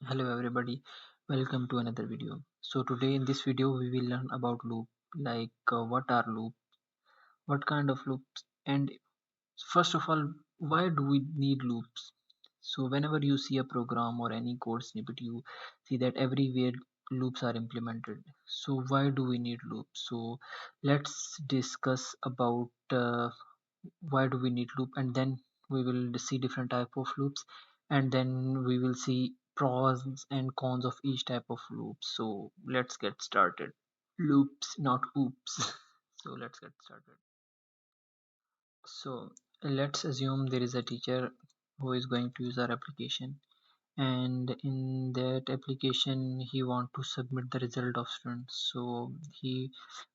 Hello everybody, welcome to another video. So today in this video we will learn about loop, like what are loop, what kind of loops, and first of all, why do we need loops? So whenever you see a program or any code snippet, you see that everywhere loops are implemented. So why do we need loops? So let's discuss about why do we need loop, and then we will see different type of loops, and then we will see pros and cons of each type of loop. So let's get started. Loops, not oops. So let's get started. So let's assume there is a teacher who is going to use our application, and in that application he want to submit the result of students. So he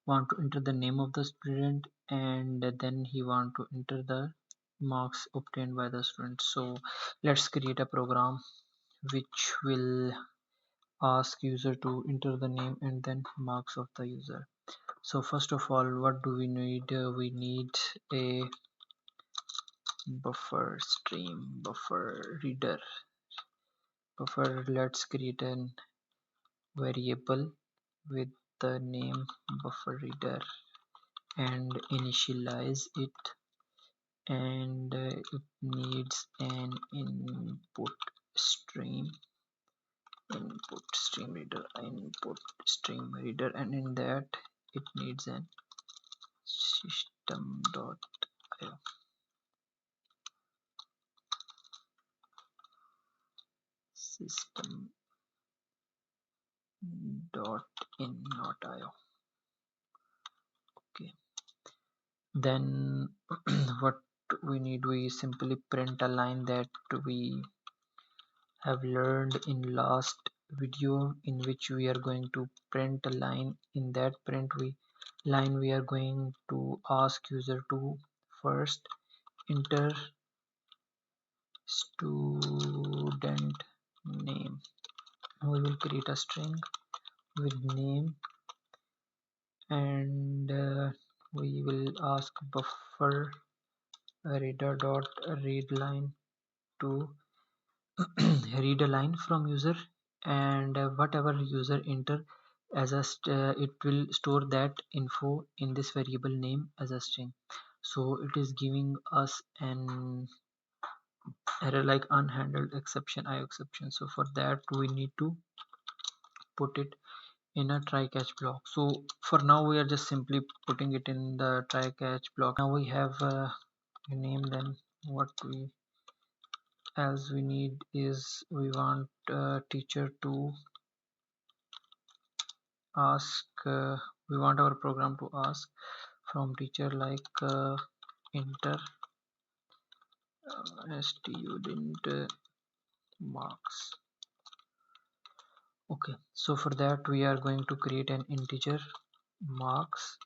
want to enter the name of the student, and then he want to enter the marks obtained by the student. So let's create a program which will ask user to enter the name and then marks of the user. So first of all, what do we need? We need a buffer reader buffer. Let's create an variable with the name buffer reader and initialize it, and it needs an input stream reader, and in that it needs an system.io system.in.io. Okay, then what we need, we simply print a line that we have learned in last video, in which we are going to print a line. In that line we are going to ask user to first enter student name. We will create a string with name, and we will ask buffer reader dot read line to read a line from user, and whatever user enter as a it will store that info in this variable name as a string. So it is giving us an error like unhandled exception, IO exception. So for that we need to put it in a try catch block. So for now we are just simply putting it in the try catch block. Now we have a name. Then what we else we need is, we want teacher to ask we want our program to ask from teacher like enter student marks. Okay, so for that we are going to create an integer marks,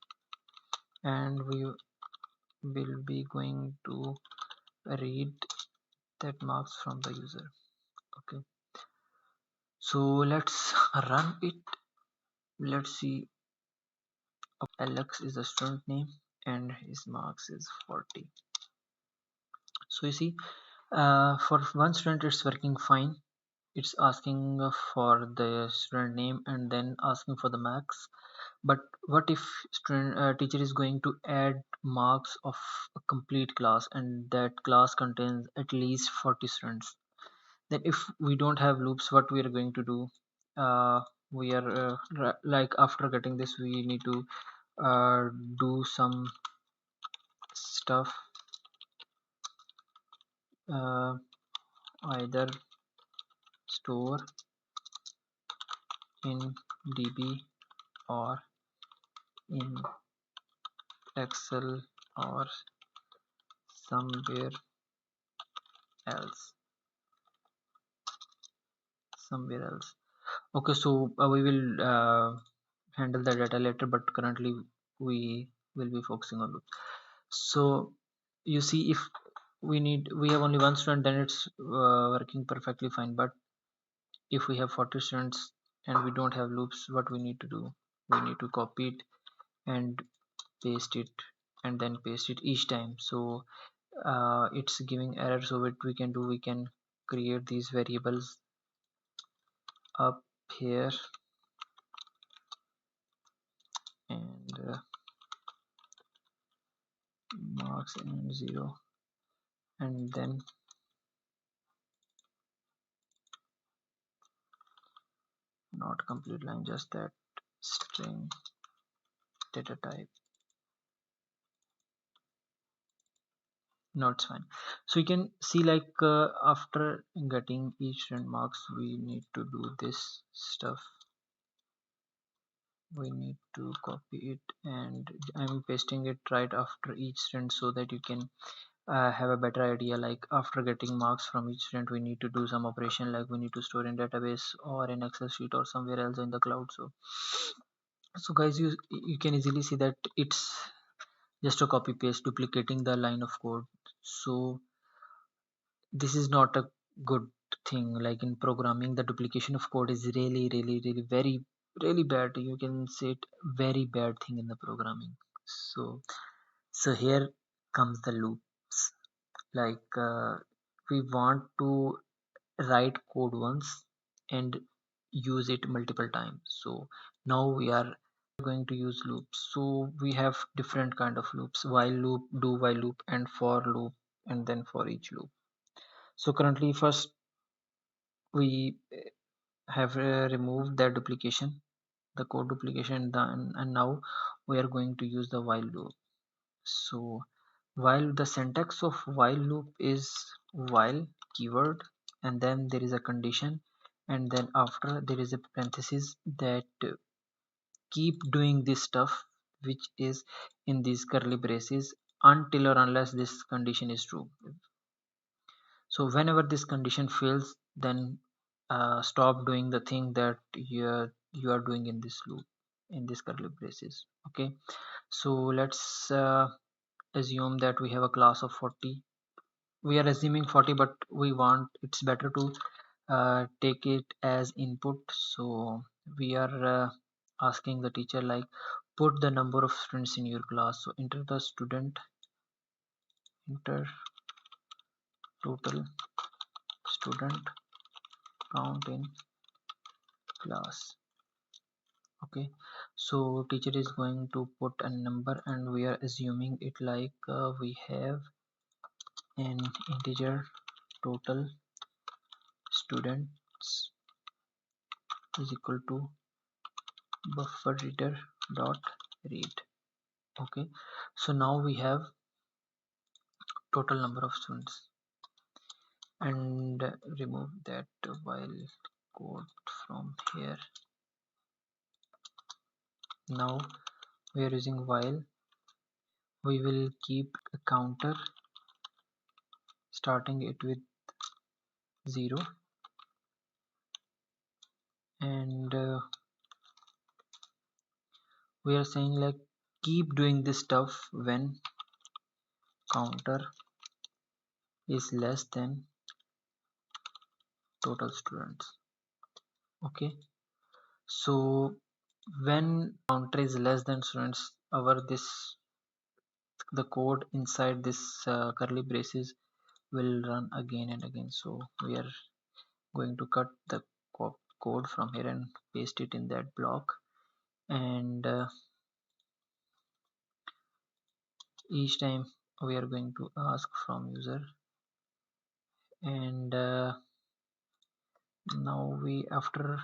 and we will be going to read that marks from the user. Okay, so let's run it. Let's see. Alex is the student name and his marks is 40. So you see, for one student it's working fine. It's asking for the student name and then asking for the marks. But what if teacher is going to add marks of a complete class, and that class contains at least 40 students? Then if we don't have loops, what we are going to do? We are like, after getting this, we need to do some stuff, uh, either store in db or in excel or somewhere else somewhere else. Okay, so we will handle the data later, but currently we will be focusing on loop. So you see, if we have only one student, then it's working perfectly fine. But if we have 40 students and we don't have loops, what we need to do? We need to copy it and paste it, and then paste it each time. So it's giving error. So what we can do, we can create these variables up here and marks and 0, and then not complete line, just that string data type. No, it's fine. So you can see like after getting each student marks, we need to do this stuff. We need to copy it, and I'm pasting it right after each student so that you can have a better idea. Like after getting marks from each student, we need to do some operation, like we need to store in database or in Excel sheet or somewhere else in the cloud. So guys, you can easily see that it's just a copy paste duplicating the line of code. So this is not a good thing. Like in programming, the duplication of code is really very really bad. You can say it, very bad thing in the programming. So here comes the loops. Like we want to write code once and use it multiple times. So now we are going to use loops. So we have different kind of loops: while loop, do while loop, and for loop, and then for each loop. So currently first we have removed that duplication, the code duplication done, and now we are going to use the while loop. So while the syntax of while loop is while keyword, and then there is a condition, and then after there is a parenthesis that keep doing this stuff which is in these curly braces until or unless this condition is true. So whenever this condition fails, then stop doing the thing that you are doing in this loop, in this curly braces. Okay, so let's assume that we have a class of 40. We are assuming 40, but we want, it's better to take it as input. So we are asking the teacher like, put the number of students in your class. So enter the student, enter total student count in class. Okay, so teacher is going to put a number, and we are assuming it like we have an integer total students is equal to buffer reader dot read. Okay, so now we have total number of students, and remove that while code from here. Now we are using while. We will keep a counter starting it with 0, and we are saying like keep doing this stuff when counter is less than total students. Okay, so when counter is less than students, our this the code inside this curly braces will run again and again. So we are going to cut the code from here and paste it in that block, and each time we are going to ask from user, and now we after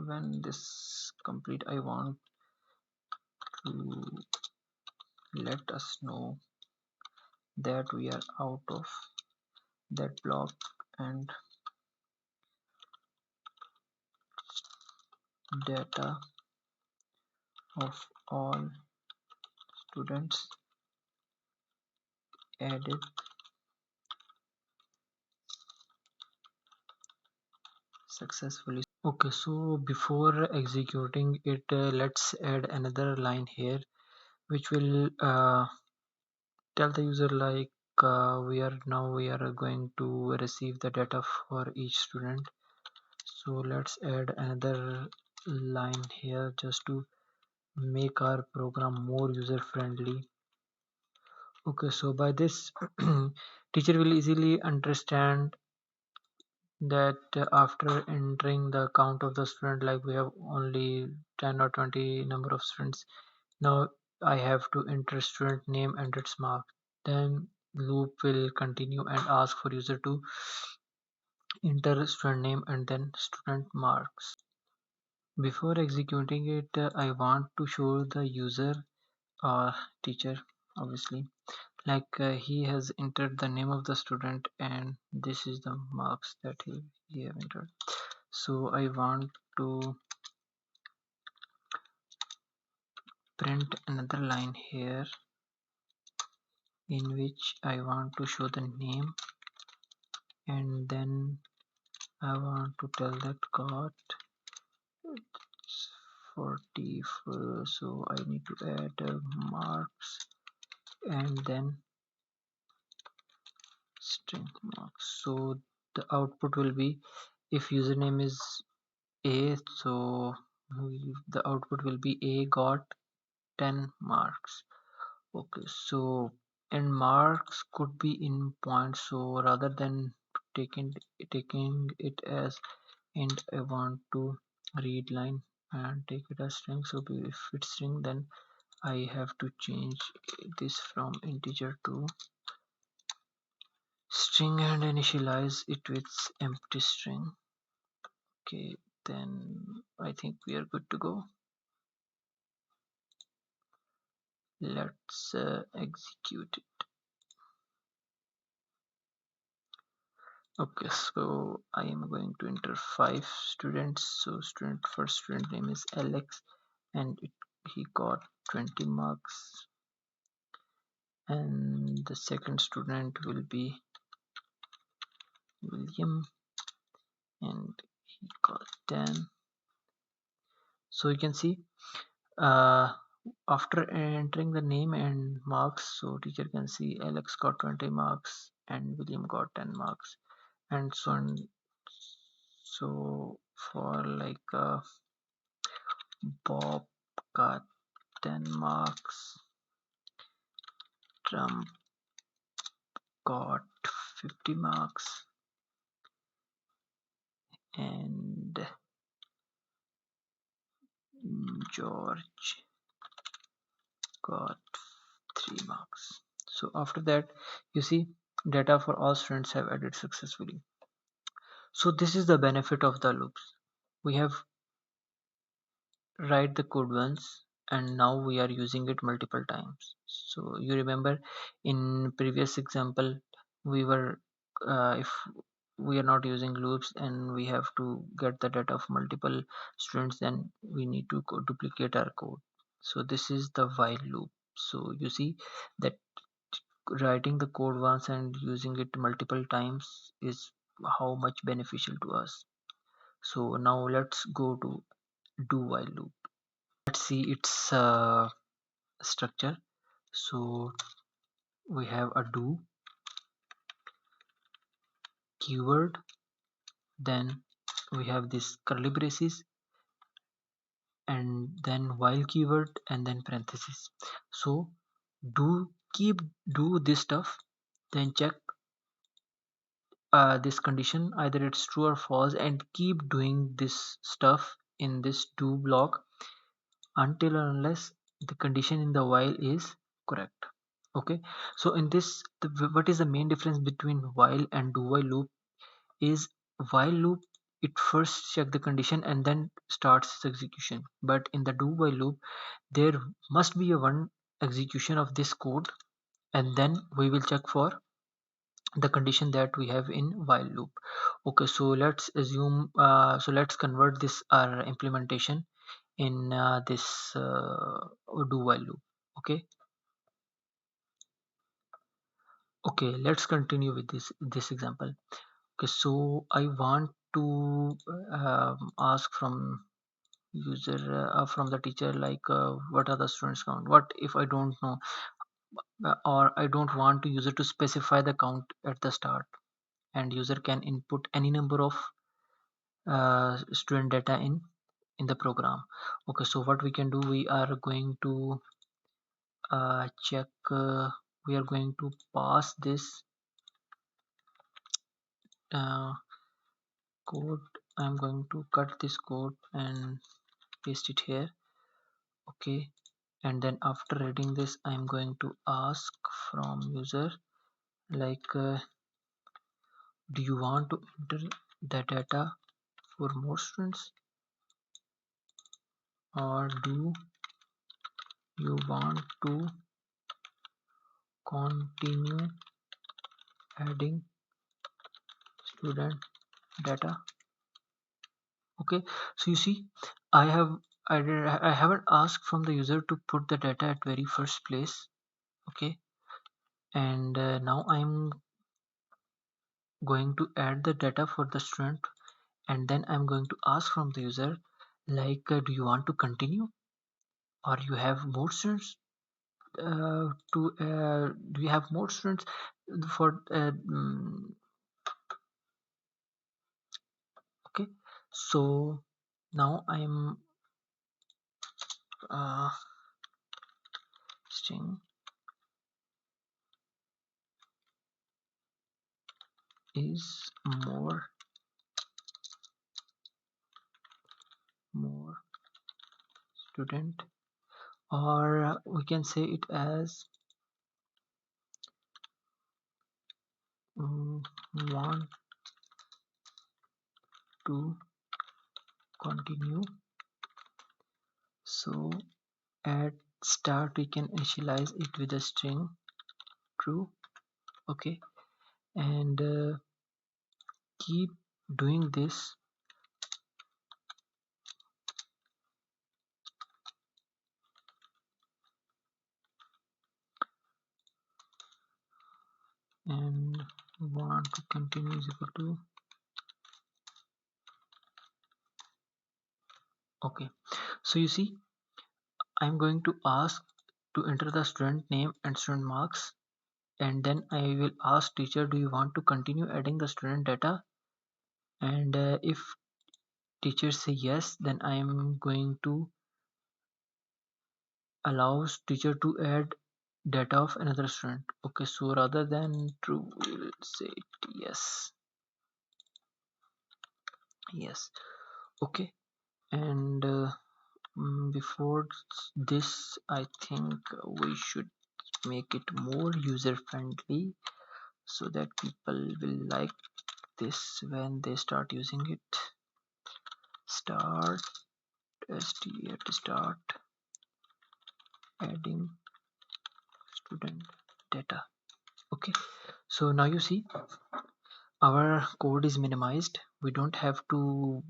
when this complete, I want to let us know that we are out of that block, and data of all students added successfully. Okay, so before executing it, let's add another line here which will tell the user like we are going to receive the data for each student. So let's add another line here just to make our program more user friendly. Okay, so by this teacher will easily understand that after entering the count of the student, like we have only 10 or 20 number of students, now I have to enter student name and its mark. Then loop will continue and ask for user to enter student name and then student marks. Before executing it, I want to show the user or teacher, obviously, like he has entered the name of the student and this is the marks that he have entered. So I want to print another line here in which I want to show the name, and then I want to tell that got 44, so I need to add marks and then string marks. So the output will be, if username is A, so the output will be A got 10 marks. Okay, so and marks could be in points, so rather than taking it as int, I want to read line and take it as string. So if it's string, then I have to change this from integer to string and initialize it with empty string. Okay, then I think we are good to go. Let's execute it. Okay, so I am going to enter 5 students. So first student name is Alex and he got 20 marks, and the second student will be William and he got 10. So you can see uh, after entering the name and marks, so teacher can see Alex got 20 marks and William got 10 marks, and so on. So for like Bob got 10 marks, Trump got 50 marks, and George got 3 marks. So after that, you see data for all students have added successfully. So this is the benefit of the loops. We have write the code once and now we are using it multiple times. So you remember in previous example we were if we are not using loops and we have to get the data of multiple students, then we need to duplicate our code. So this is the while loop. So you see that writing the code once and using it multiple times is how much beneficial to us. So now let's go to do while loop. Let's see its structure. So we have a do keyword, then we have this curly braces, and then while keyword, and then parenthesis. So do this stuff, then check this condition, either it's true or false, and keep doing this stuff in this do block until or unless the condition in the while is correct. Okay, so in this what is the main difference between while and do while loop is while loop it first check the condition and then starts its execution, but in the do while loop there must be a one execution of this code and then we will check for the condition that we have in while loop. Okay, so let's assume so let's convert this our implementation in this do while loop. Okay, okay, let's continue with this example. Okay, so I want to ask from user from the teacher, like what are the students count. What if I don't know or I don't want to user to specify the count at the start, and user can input any number of student data in the program. Okay, so what we can do, we are going to check we are going to pass this code. I'm going to cut this code and paste it here. Okay, and then after reading this, I'm going to ask from user like do you want to enter the data for more students, or do you want to continue adding student data? Okay, so you see, I haven't asked from the user to put the data at very first place. Okay, and now I'm going to add the data for the student, and then I'm going to ask from the user like do you want to continue, or you have more students to do you have more students for okay. So now I'm uh, string is more student, or we can say it as want to continue. So at start we can initialize it with a string true. Okay, and keep doing this and want to continue is equal to okay. So you see, I'm going to ask to enter the student name and student marks, and then I will ask teacher do you want to continue adding the student data, and if teacher say yes, then I am going to allows teacher to add data of another student. Okay, so rather than true we will say yes. Yes. Okay, and before this I think we should make it more user friendly so that people will like this when they start using it. Start start adding student data. Okay, so now you see our code is minimized. We don't have to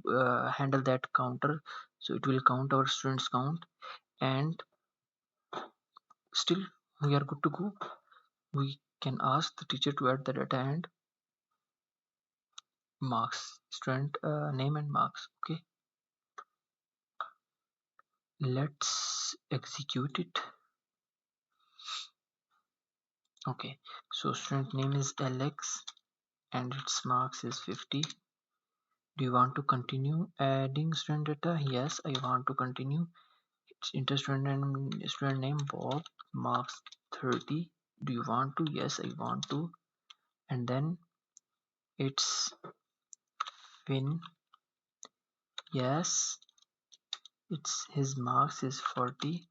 handle that counter, so it will count our students count, and still we are good to go. We can ask the teacher to add the data and marks, student name and marks. Okay, let's execute it. Okay, so student name is Alex and its marks is 50. Do you want to continue adding student data? Yes, I want to continue. It's enter student name Bob, marks 30. Do you want to? Yes, I want to. And then it's Finn. Yes, it's his marks is 40.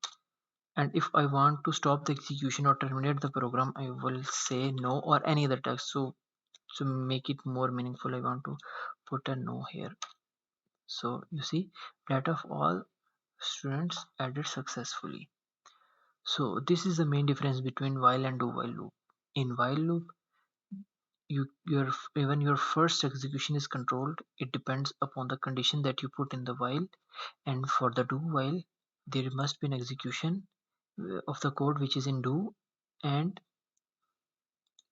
And if I want to stop the execution or terminate the program, I will say no or any other text. So to make it more meaningful, I want to put a no here. So you see, data of all students added successfully. So this is the main difference between while and do while loop. In while loop, even your first execution is controlled. It depends upon the condition that you put in the while, and for the do while, there must be an execution of the code which is in do, and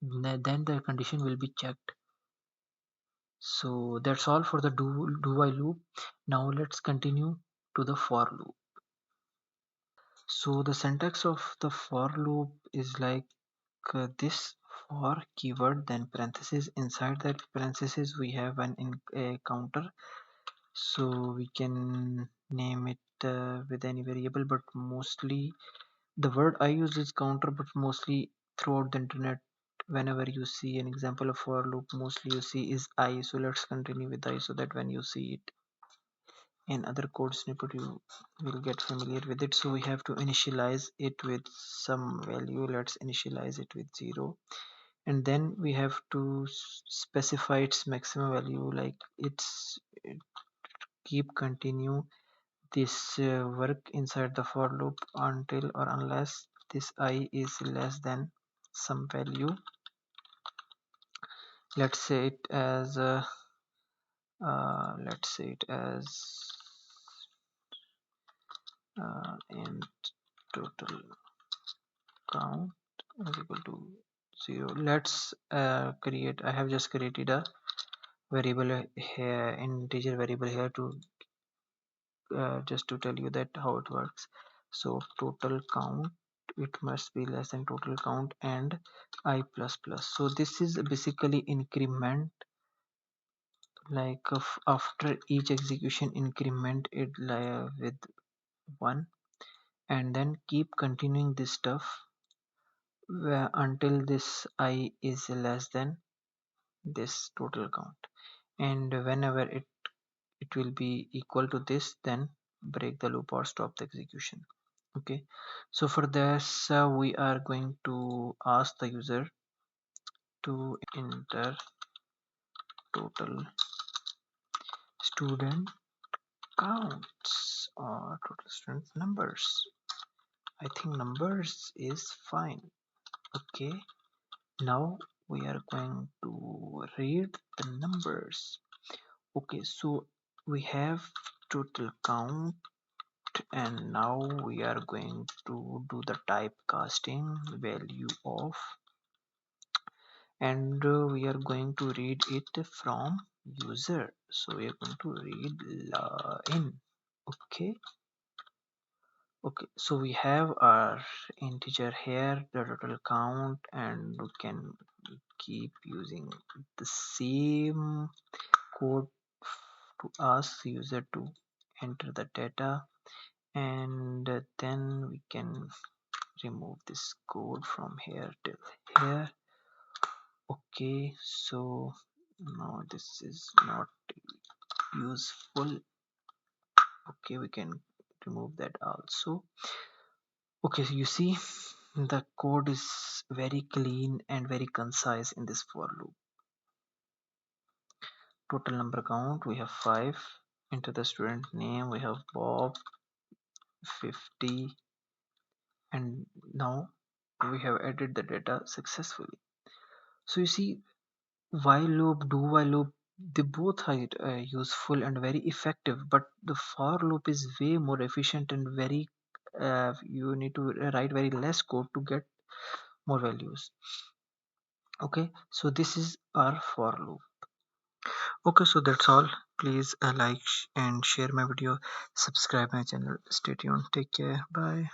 then the condition will be checked. So that's all for the do while loop. Now let's continue to the for loop. So the syntax of the for loop is like this: for keyword, then parenthesis. Inside that parenthesis we have a counter, so we can name it with any variable, but mostly the word I use is counter, but mostly throughout the internet whenever you see an example of for loop, mostly you see is I. So let's continue with I, so that when you see it in other code snippet you will get familiar with it. So we have to initialize it with some value. Let's initialize it with 0, and then we have to specify its maximum value, like it's keep continue this work inside the for loop until or unless this I is less than some value. Let's say it as int total count is equal to 0. Let's create, I have just created a variable here, integer variable here, to just to tell you that how it works. So total count, it must be less than total count and I plus plus. So this is basically increment, like after each execution increment it with 1, and then keep continuing this stuff until this I is less than this total count, and whenever it will be equal to this, then break the loop or stop the execution. Okay, so for this we are going to ask the user to enter total student counts or total student numbers. I think numbers is fine. Okay, now we are going to read the numbers. Okay, so we have total count, and now we are going to do the typecasting value of, and we are going to read it from user. So we are going to read in. Okay, so we have our integer here, the total count, and we can keep using the same code to ask user to enter the data, and then we can remove this code from here till here. Okay, so no, this is not useful. Okay, we can remove that also. Okay, so you see the code is very clean and very concise in this for loop. Total number count, we have 5. Enter the student name, we have Bob 50, and now we have added the data successfully. So you see, while loop, do while loop, they both are useful and very effective, but the for loop is way more efficient and very you need to write very less code to get more values. Okay, so this is our for loop. Okay, so that's all. Please like and share my video, subscribe my channel, stay tuned, take care, bye.